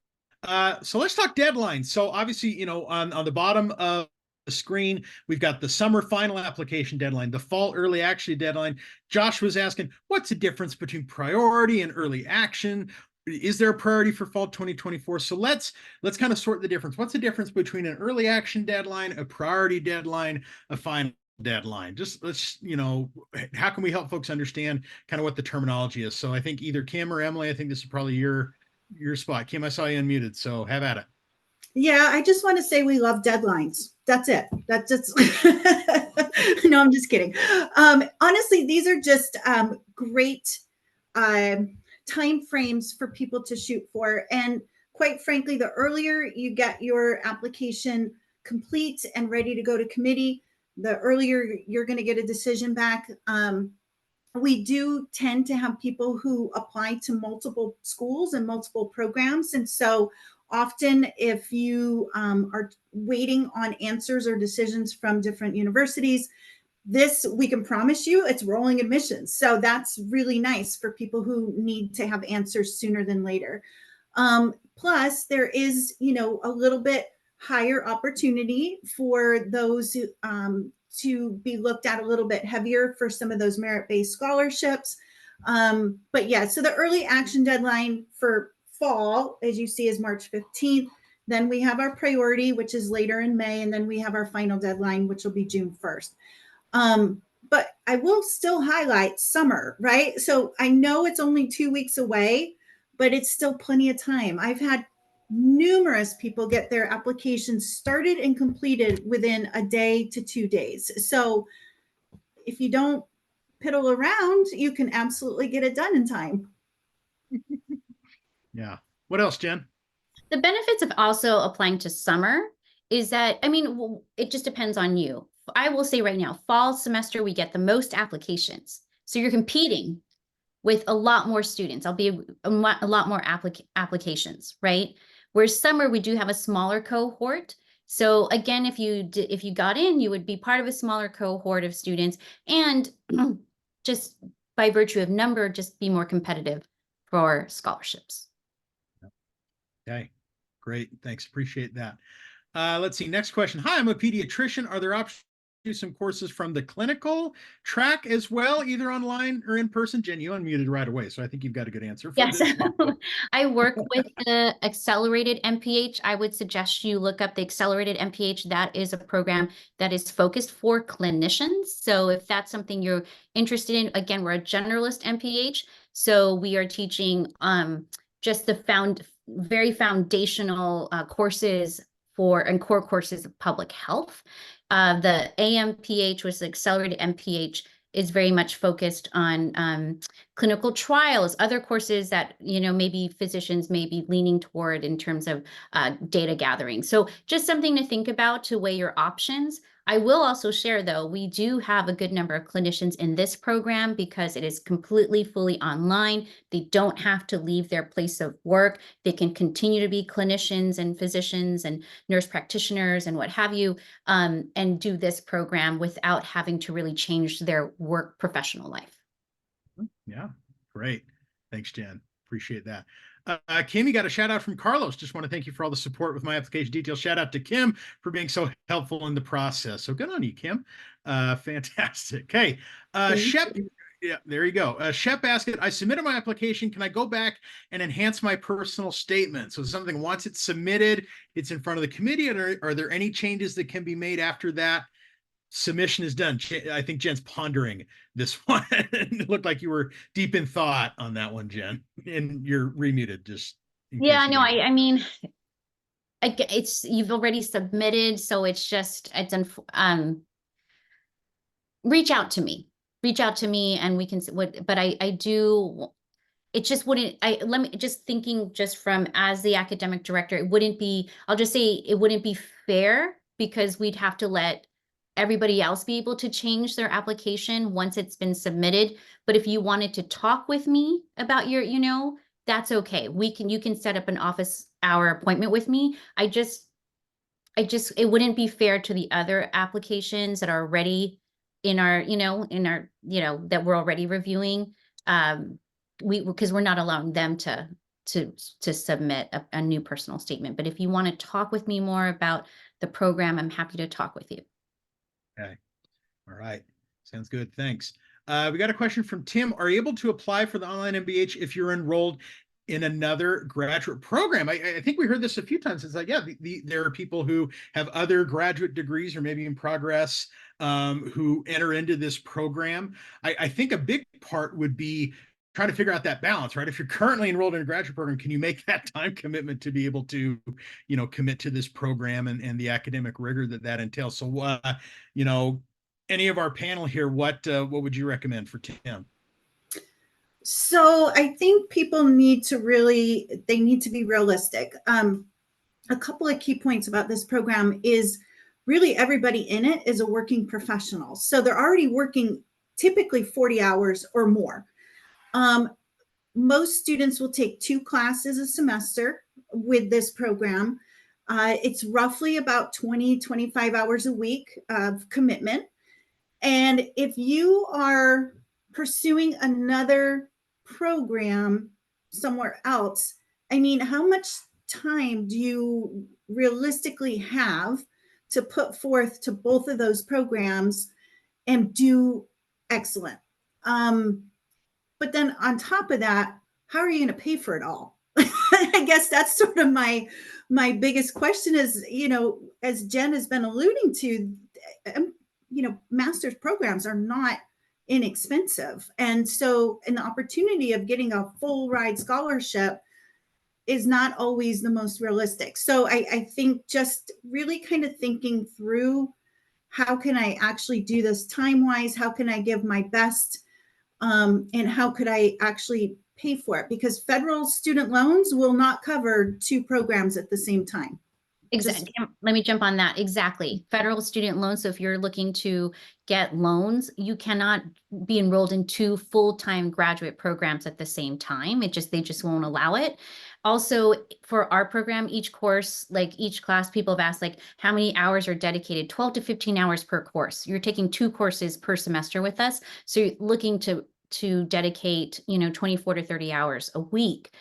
So let's talk deadlines. So obviously, on the bottom of the screen, we've got the summer final application deadline, the fall early action deadline. Josh was asking, what's the difference between priority and early action? is there a priority for fall 2024? So let's kind of sort the difference. What's the difference between an early action deadline, a priority deadline, a final deadline? Just let's, how can we help folks understand kind of what the terminology is? So I think either Kim or Emily, I think this is probably your spot. Kim, I saw you unmuted, so have at it. Yeah, I just want to say we love deadlines. That's it. That's just no, I'm just kidding. Honestly, these are just great time frames for people to shoot for. And quite frankly, the earlier you get your application complete and ready to go to committee, the earlier you're going to get a decision back. We do tend to have people who apply to multiple schools and multiple programs. And so often if you are waiting on answers or decisions from different universities, this, we can promise you, it's rolling admissions. So that's really nice for people who need to have answers sooner than later. Plus, there is, a little bit higher opportunity for those to be looked at a little bit heavier for some of those merit-based scholarships. But yeah, so the early action deadline for fall, as you see, is March 15th. Then we have our priority, which is later in May, and then we have our final deadline, which will be June 1st. But I will still highlight summer, right? So I know it's only 2 weeks away, but it's still plenty of time. I've had numerous people get their applications started and completed within a day to 2 days. So if you don't piddle around, you can absolutely get it done in time. Yeah. What else, Jen? The benefits of also applying to summer is that, it just depends on you. I will say right now, fall semester, we get the most applications. So you're competing with a lot more students. I'll be a lot more applications, right? Whereas summer, we do have a smaller cohort. So again, if you got in, you would be part of a smaller cohort of students, and just by virtue of number, just be more competitive for scholarships. Okay, great. Thanks. Appreciate that. Let's see. Next question. Hi, I'm a pediatrician. Are there options to do some courses from the clinical track as well, either online or in person? Jen, you unmuted right away, so I think you've got a good answer for Yes, this one. I work with the accelerated MPH. I would suggest you look up the accelerated MPH. That is a program that is focused for clinicians. So if that's something you're interested in, again, we're a generalist MPH. So we are teaching just the very foundational courses and core courses of public health. The AMPH, which is accelerated MPH, is very much focused on clinical trials, other courses that, maybe physicians may be leaning toward in terms of data gathering. So just something to think about to weigh your options. I will also share, though, we do have a good number of clinicians in this program because it is completely fully online. They don't have to leave their place of work. They can continue to be clinicians and physicians and nurse practitioners and what have you, and do this program without having to really change their work professional life. Yeah, great. Thanks, Jen. Appreciate that. Kim, you got a shout out from Carlos. Just want to thank you for all the support with my application details. Shout out to Kim for being so helpful in the process. So good on you, Kim. Fantastic. Hey, Shep. Yeah, there you go. Shep asked, I submitted my application. Can I go back and enhance my personal statement? So something, once it's submitted, it's in front of the committee. And are there any changes that can be made after that submission is done? I think Jen's pondering this one. It looked like you were deep in thought on that one, Jen, and you're remuted. Just yeah, no, I mean, it's you've already submitted, so it's reach out to me, and we can but I do. It just wouldn't, let me just thinking just from as the academic director, it wouldn't be, I'll just say it wouldn't be fair because we'd have to let everybody else be able to change their application once it's been submitted. But if you wanted to talk with me about your, that's okay. You can set up an office hour appointment with me. It wouldn't be fair to the other applications that are already that we're already reviewing. Because we're not allowing them to submit a new personal statement. But if you want to talk with me more about the program, I'm happy to talk with you. Okay. All right. Sounds good. Thanks. We got a question from Tim. Are you able to apply for the online MPH if you're enrolled in another graduate program. I think we heard this a few times. It's like, yeah, there are people who have other graduate degrees or maybe in progress who enter into this program. I think a big part would be trying to figure out that balance, right? If you're currently enrolled in a graduate program, can you make that time commitment to be able to, commit to this program and the academic rigor that entails? So, any of our panel here, what would you recommend for Tim? So I think people need to be realistic. A couple of key points about this program is really everybody in it is a working professional. So they're already working typically 40 hours or more. Most students will take 2 classes a semester with this program. It's roughly about 20-25 hours a week of commitment. And if you are pursuing another program somewhere else, I mean, how much time do you realistically have to put forth to both of those programs and do excellent? But then on top of that, how are you going to pay for it all? I guess that's sort of my biggest question is, as Jen has been alluding to, master's programs are not inexpensive. And so the opportunity of getting a full ride scholarship is not always the most realistic. So I think just really kind of thinking through, how can I actually do this time-wise? How can I give my best? And how could I actually pay for it? Because federal student loans will not cover 2 programs at the same time. Exactly. Let me jump on that. Exactly. Federal student loans. So if you're looking to get loans, you cannot be enrolled in 2 full-time graduate programs at the same time. They just won't allow it. Also, for our program, each course, like each class, people have asked, like, how many hours are dedicated? 12 to 15 hours per course. You're taking 2 courses per semester with us. So you're looking to dedicate, 24 to 30 hours a week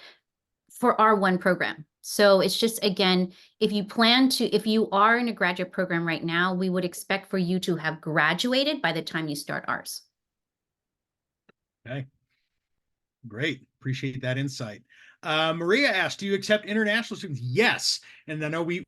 for our one program. So it's just, again, if you are in a graduate program right now, we would expect for you to have graduated by the time you start ours. Okay. Great. Appreciate that insight. Maria asked, do you accept international students? Yes. And I know we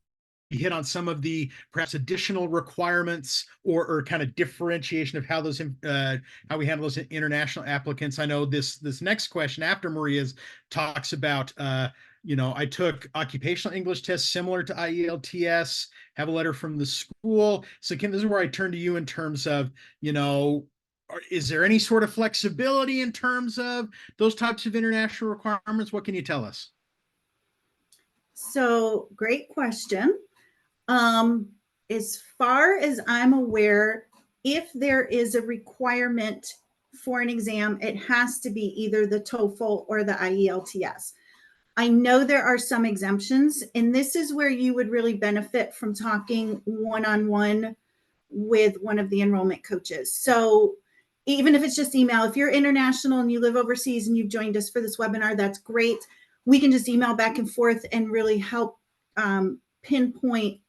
hit on some of the perhaps additional requirements or kind of differentiation of how how we handle those international applicants. I know this next question after Maria's talks about I took occupational English tests similar to IELTS, have a letter from the school. So Kim, this is where I turn to you in terms of, is there any sort of flexibility in terms of those types of international requirements? What can you tell us? So great question. As far as I'm aware, if there is a requirement for an exam, it has to be either the TOEFL or the IELTS. I know there are some exemptions, and this is where you would really benefit from talking one-on-one with one of the enrollment coaches. So even if it's just email, if you're international and you live overseas and you've joined us for this webinar, that's great. We can just email back and forth and really help pinpoint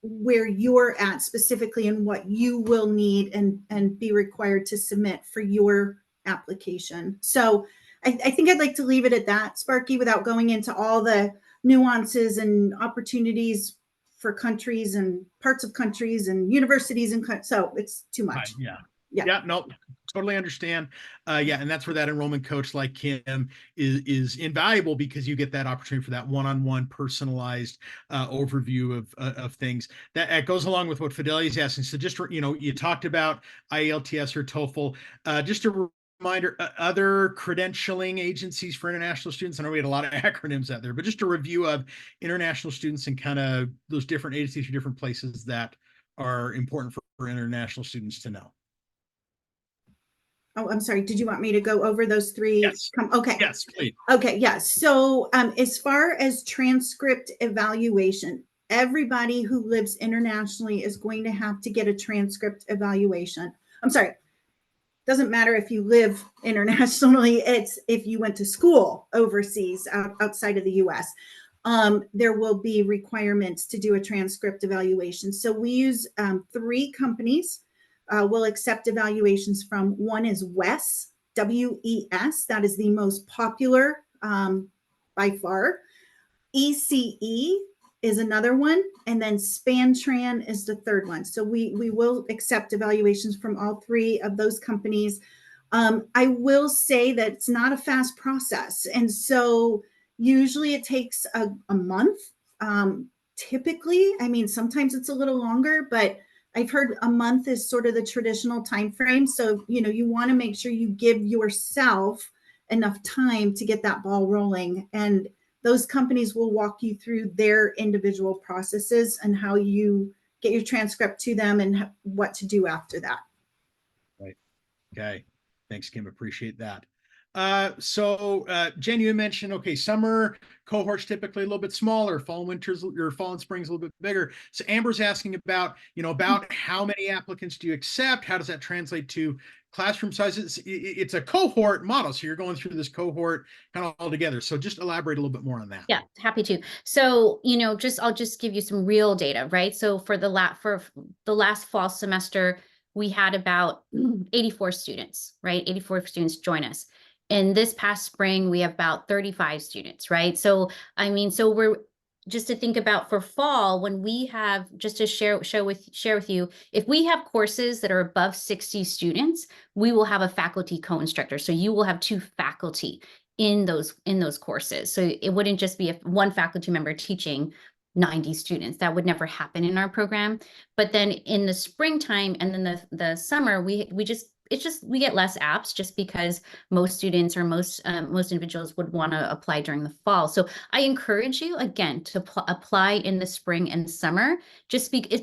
where you're at specifically and what you will need and be required to submit for your application. So I think I'd like to leave it at that, Sparky, without going into all the nuances and opportunities for countries and parts of countries and universities. And so it's too much. Right, yeah. Yeah. Yeah, no, totally understand. And that's where that enrollment coach like Kim is invaluable, because you get that opportunity for that one-on-one personalized overview of things. That goes along with what Fidelity is asking. So just, you talked about IELTS or TOEFL. Just a reminder, other credentialing agencies for international students. I know we had a lot of acronyms out there, but just a review of international students and kind of those different agencies or different places that are important for international students to know. Oh, I'm sorry. Did you want me to go over those 3? Yes. Okay. Yes, please. Okay. Yes. So as far as transcript evaluation, everybody who lives internationally is going to have to get a transcript evaluation. I'm sorry. Doesn't matter if you live internationally. It's if you went to school overseas outside of the US. There will be requirements to do a transcript evaluation. So we use 3 companies. We'll accept evaluations from. One is WES, WES. That is the most popular by far. ECE is another one, and then SpanTran is the third one. So we will accept evaluations from all three of those companies. I will say that it's not a fast process, and so usually it takes a month. Typically, I mean, sometimes it's a little longer, but I've heard a month is sort of the traditional time frame. So you want to make sure you give yourself enough time to get that ball rolling, and those companies will walk you through their individual processes and how you get your transcript to them and what to do after that. Right. Okay. Thanks, Kim. Appreciate that. Jen, you mentioned, okay, summer cohorts typically a little bit smaller, fall and winters, or fall and spring's a little bit bigger. So Amber's asking about, about how many applicants do you accept? How does that translate to classroom sizes? It's a cohort model. So you're going through this cohort kind of all together. So just elaborate a little bit more on that. Yeah, happy to. So, I'll just give you some real data, right? So for the last fall semester, we had about 84 students, right? 84 students join us. And this past spring, we have about 35 students, right? So, so we're just to think about for fall, when we have, just to share with you, if we have courses that are above 60 students, we will have a faculty co-instructor. So you will have 2 faculty in those courses. So it wouldn't just be one faculty member teaching 90 students. That would never happen in our program. But then in the springtime and then the summer, we get less apps just because most students or most individuals would want to apply during the fall. So I encourage you again to apply in the spring and summer,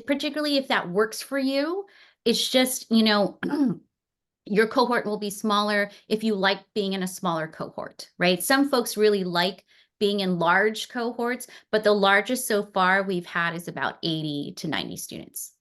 particularly if that works for you. It's just, your cohort will be smaller if you like being in a smaller cohort, right? Some folks really like being in large cohorts, but the largest so far we've had is about 80 to 90 students.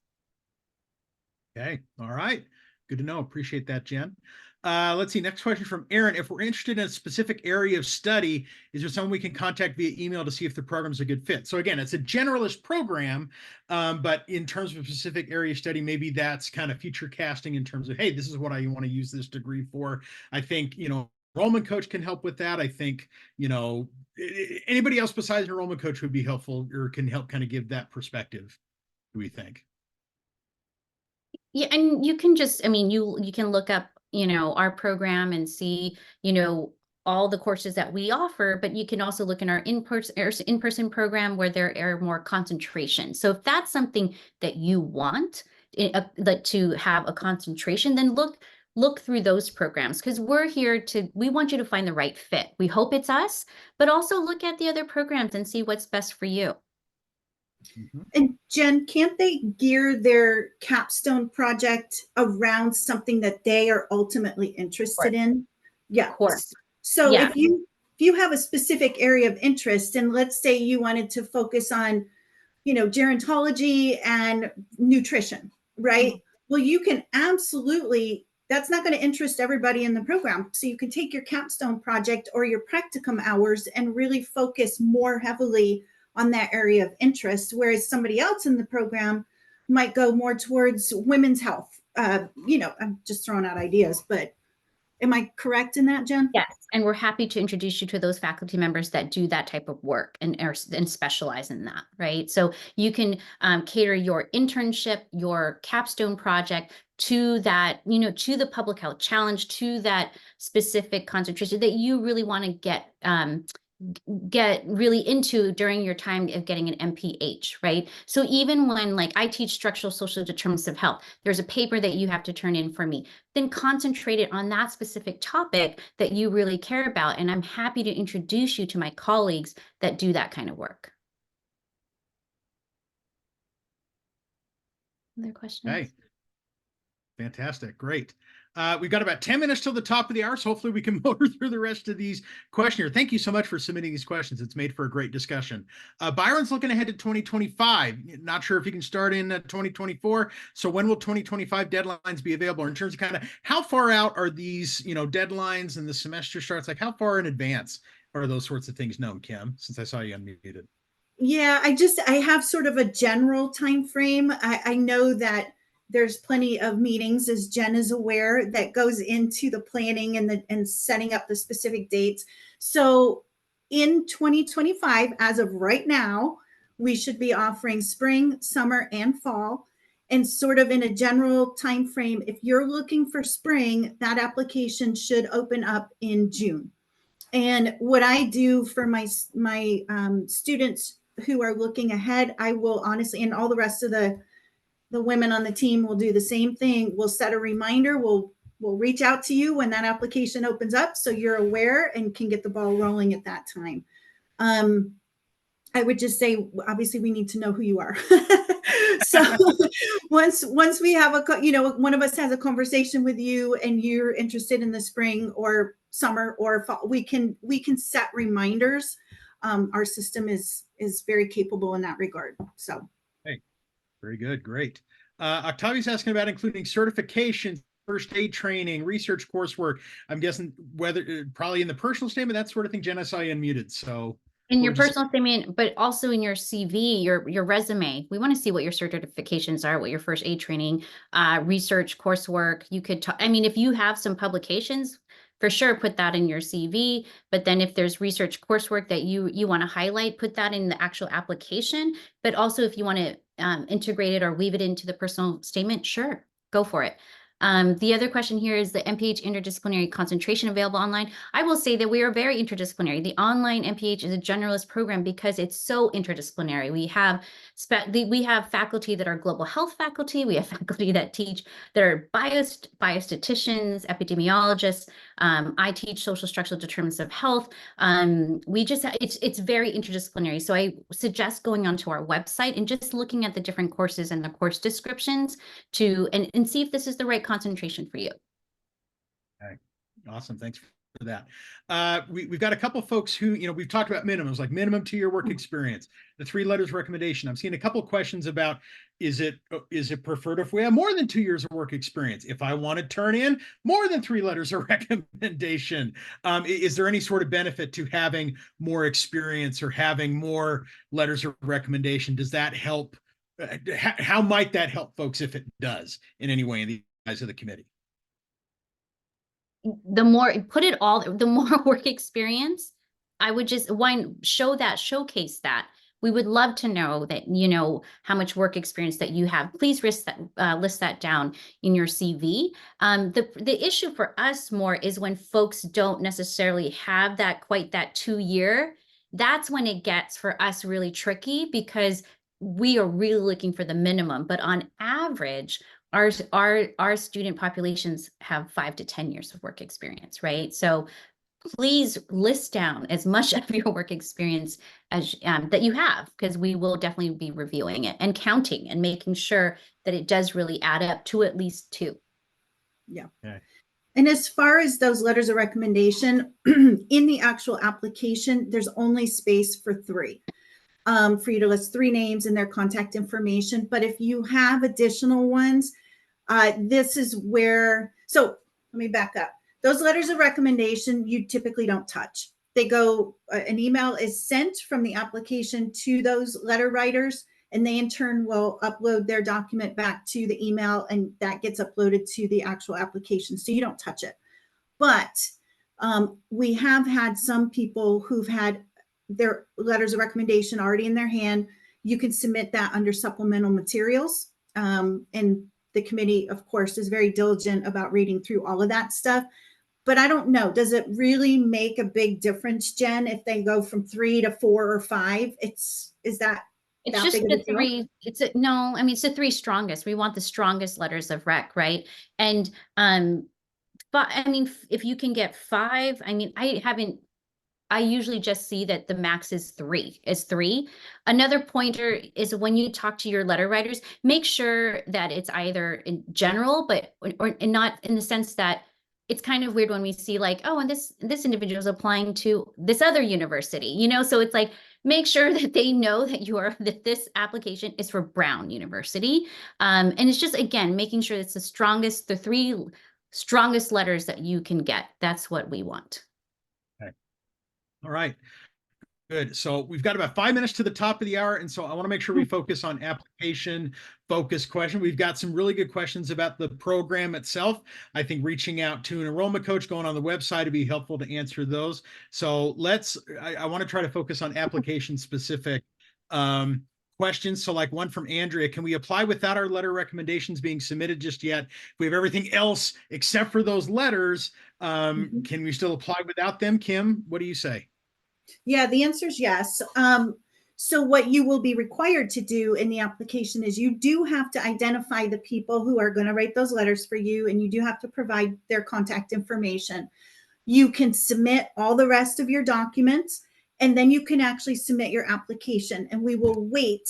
Okay. All right. Good to know. Appreciate that, Jen. Let's see. Next question from Aaron. If we're interested in a specific area of study, is there someone we can contact via email to see if the program's a good fit? So again, it's a generalist program, but in terms of a specific area of study, maybe that's kind of future casting in terms of, hey, this is what I want to use this degree for. I think, enrollment coach can help with that. I think, anybody else besides an enrollment coach would be helpful or can help kind of give that perspective, do we think? Yeah, and you can just, you can look up, our program and see, all the courses that we offer, but you can also look in our in-person program where there are more concentration. So if that's something that you want, to have a concentration, then look through those programs, because we want you to find the right fit. We hope it's us, but also look at the other programs and see what's best for you. Mm-hmm. And Jen, can't they gear their capstone project around something that they are ultimately interested in? Yeah. Of course. So if you have a specific area of interest, and let's say you wanted to focus on, gerontology and nutrition, right? Mm-hmm. Well, you can absolutely, that's not going to interest everybody in the program. So you can take your capstone project or your practicum hours and really focus more heavily on that area of interest, whereas somebody else in the program might go more towards women's health. I'm just throwing out ideas, but am I correct in that, Jen? Yes, and we're happy to introduce you to those faculty members that do that type of work and specialize in that, right? So you can cater your internship, your capstone project to that, to the public health challenge, to that specific concentration that you really want to get really into during your time of getting an MPH, right? So even when I teach structural social determinants of health, there's a paper that you have to turn in for me, then concentrate it on that specific topic that you really care about. And I'm happy to introduce you to my colleagues that do that kind of work. Other questions? Hey, fantastic. Great. We've got about 10 minutes till the top of the hour, so hopefully we can motor through the rest of these questions here. Thank you so much for submitting these questions. It's made for a great discussion. Byron's looking ahead to 2025. Not sure if you can start in 2024. So when will 2025 deadlines be available in terms of kind of how far out are these, deadlines and the semester starts? Like how far in advance are those sorts of things known, Kim, since I saw you unmuted? Yeah, I have sort of a general time frame. I know that there's plenty of meetings, as Jen is aware, that goes into the planning and setting up the specific dates. So in 2025, as of right now, we should be offering spring, summer, and fall. And sort of in a general time frame, if you're looking for spring, that application should open up in June. And what I do for my students who are looking ahead, I will honestly, and all the rest of the women on the team will do the same thing. We'll set a reminder. We'll reach out to you when that application opens up, so you're aware and can get the ball rolling at that time. I would just say, obviously, we need to know who you are. So once we have one of us has a conversation with you and you're interested in the spring or summer or fall, we can set reminders. Our system is very capable in that regard. So. Hey, very good. Great. Octavia's asking about including certifications, first aid training, research coursework. I'm guessing whether probably in the personal statement, that sort of thing. Jen, I saw you unmuted. So in your personal statement, but also in your CV, your resume, we want to see what your certifications are, what your first aid training, research coursework. You could talk, I mean, if you have some publications, for sure, put that in your CV. But then if there's research coursework that you want to highlight, put that in the actual application. But also if you want to integrate it or weave it into the personal statement, sure, go for it. The other question here is the MPH interdisciplinary concentration available online. I will say that we are very interdisciplinary. The online MPH is a generalist program because it's so interdisciplinary. We have faculty that are global health faculty. We have faculty that teach that are biostatisticians, epidemiologists. I teach social structural determinants of health. It's very interdisciplinary. So I suggest going onto our website and just looking at the different courses and the course descriptions and see if this is the right concentration for you. Okay. Awesome. Thanks for that. We've got a couple of folks who, we've talked about minimums, like minimum 2-year work experience, the 3 letters recommendation. I'm seeing a couple of questions about, is it preferred if we have more than 2 years of work experience? If I want to turn in more than 3 letters of recommendation, is there any sort of benefit to having more experience or having more letters of recommendation? Does that help? How might that help folks if it does in any way in the eyes of the committee? The more work experience, I would just showcase that. We would love to know that, how much work experience that you have. Please list that down in your CV. The issue for us more is when folks don't necessarily have quite that 2-year. That's when it gets for us really tricky because we are really looking for the minimum. But on average, our student populations have 5 to 10 years of work experience, right? So please list down as much of your work experience as that you have, because we will definitely be reviewing it and counting and making sure that it does really add up to at least 2. Yeah. Okay. And as far as those letters of recommendation, in the actual application, there's only space for 3. For you to list 3 names and their contact information. But if you have additional ones, this is where, so let me back up. Those letters of recommendation, you typically don't touch. They go, an email is sent from the application to those letter writers, and they in turn will upload their document back to the email, and that gets uploaded to the actual application. So you don't touch it. But we have had some people who've had their letters of recommendation already in their hand. You can submit that under supplemental materials. And the committee, of course, is very diligent about reading through all of that stuff. But I don't know, does it really make a big difference, Jen, if they go from 3 to 4 or 5? It's just the 3. It's the 3 strongest. We want the strongest letters of rec, right? And but if you can get 5, I usually just see that the max is 3. Another pointer is when you talk to your letter writers, make sure that it's either in general, or not in the sense that it's kind of weird when we see like, oh, and this individual is applying to this other university, so it's like, make sure that they know that this application is for Brown University. And it's just, again, making sure it's the 3 strongest letters that you can get. That's what we want. Okay. All right. Good. So we've got about 5 minutes to the top of the hour. And so I want to make sure we focus on application focused question. We've got some really good questions about the program itself. I think reaching out to an enrollment coach, going on the website would be helpful to answer those. So I want to try to focus on application specific questions. So like one from Andrea, can we apply without our letter recommendations being submitted just yet? If we have everything else except for those letters, can we still apply without them? Kim, what do you say? Yeah, the answer is yes. So what you will be required to do in the application is you do have to identify the people who are going to write those letters for you, and you do have to provide their contact information. You can submit all the rest of your documents, and then you can actually submit your application, and we will wait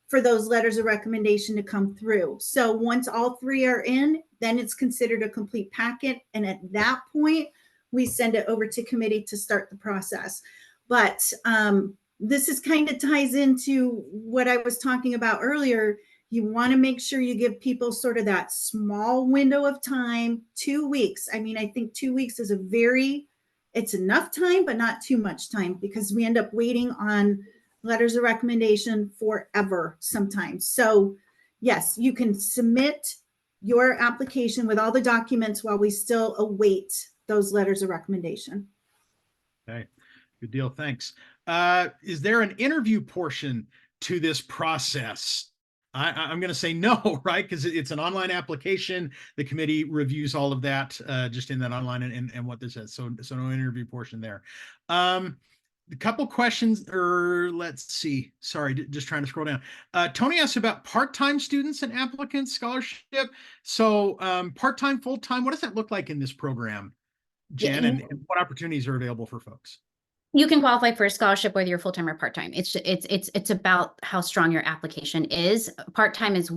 for those letters of recommendation to come through. So once all three are in, then it's considered a complete packet. And at that point, we send it over to committee to start the process. But this is kind of ties into what I was talking about earlier. You want to make sure you give people sort of that small window of time, 2 weeks. I mean, I think 2 weeks is it's enough time, but not too much time, because we end up waiting on letters of recommendation forever sometimes. So yes, you can submit your application with all the documents while we still await those letters of recommendation. Okay, good deal. Thanks. Is there an interview portion to this process? I'm going to say no, right? Because it's an online application. The committee reviews all of that just in that online and what this is. So no interview portion there. A couple questions, or let's see. Sorry, just trying to scroll down. Tony asked about part-time students and applicants scholarship. So part-time, full-time, what does that look like in this program, Jen, and what opportunities are available for folks? You can qualify for a scholarship whether you're full-time or part-time. It's about how strong your application is. Part-time is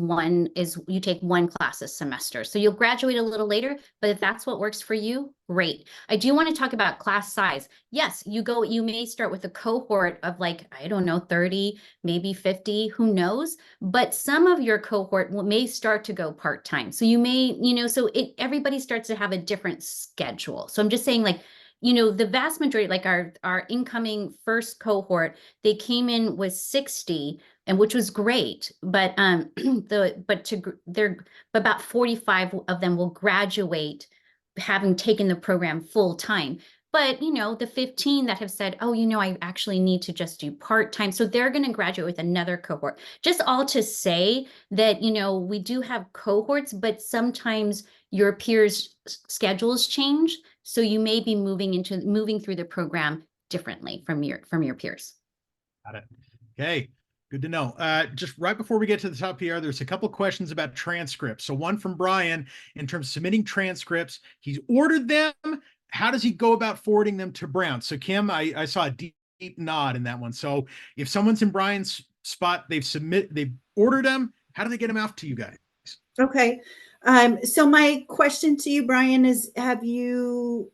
you take one class a semester. So you'll graduate a little later, but if that's what works for you, great. I do want to talk about class size. Yes, you may start with a cohort of like, I don't know, 30, maybe 50, who knows? But some of your cohort may start to go part-time. So you may, everybody starts to have a different schedule. So I'm just saying, like, the vast majority, like our incoming first cohort, they came in with 60, and which was great, but about 45 of them will graduate having taken the program full time. But the 15 that have said, oh, I actually need to just do part-time, so they're going to graduate with another cohort. Just all to say that we do have cohorts, but sometimes your peers' schedules change. So you may be moving through the program differently from your peers. Got it. Okay, good to know. Just right before we get to the top here, there's a couple questions about transcripts. So one from Brian, in terms of submitting transcripts, he's ordered them. How does he go about forwarding them to Brown? So Kim, I saw a deep nod in that one. So if someone's in Brian's spot, they've ordered them. How do they get them out to you guys? Okay. So my question to you, Brian, is have you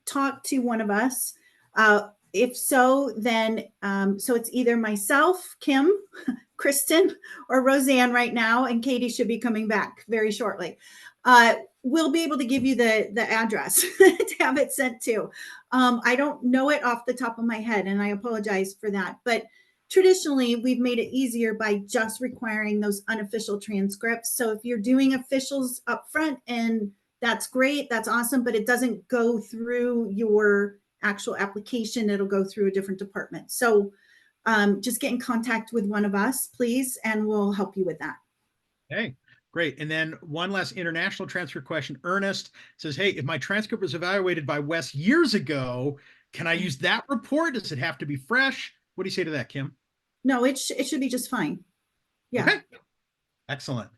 talked to one of us? If so, then so it's either myself, Kim, Kristen, or Roseanne right now, and Katie should be coming back very shortly. We'll be able to give you the address to have it sent to. I don't know it off the top of my head, and I apologize for that. But traditionally, we've made it easier by just requiring those unofficial transcripts. So if you're doing officials up front, and that's great, that's awesome, but it doesn't go through your actual application, it'll go through a different department. So just get in contact with one of us, please, and we'll help you with that. Okay, great. And then one last international transfer question. Ernest says, hey, if my transcript was evaluated by Wes years ago, can I use that report? Does it have to be fresh? What do you say to that, Kim? No, it should be just fine. Yeah. Okay. Excellent.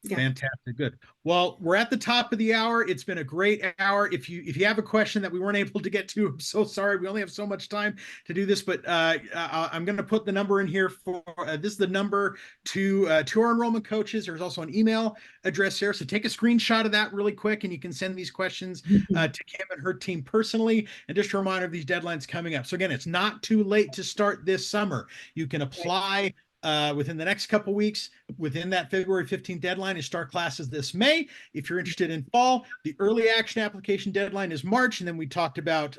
Yeah. Fantastic. Good. Well, we're at the top of the hour. It's been a great hour. If you have a question that we weren't able to get to, I'm so sorry. We only have so much time to do this, but I'm going to put the number in here for this is the number to our enrollment coaches. There's also an email address there. So take a screenshot of that really quick, and you can send these questions to Kim and her team personally. And just a reminder of these deadlines coming up. So again, it's not too late to start this summer. You can apply within the next couple weeks, within that February 15th deadline, is start classes this May. If you're interested in fall, the early action application deadline is March. And then we talked about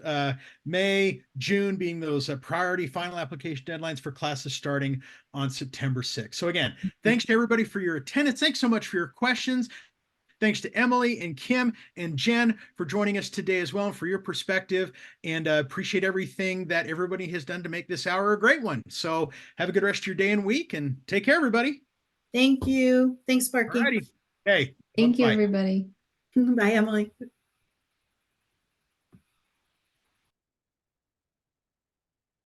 May, June being those priority final application deadlines for classes starting on September 6th. So again, thanks to everybody for your attendance. Thanks so much for your questions. Thanks to Emily and Kim and Jen for joining us today as well, and for your perspective, and appreciate everything that everybody has done to make this hour a great one. So have a good rest of your day and week, and take care, everybody. Thank you. Thanks, Sparky. All righty. Hey. Thank you, bye-bye. everybody. Bye, Emily.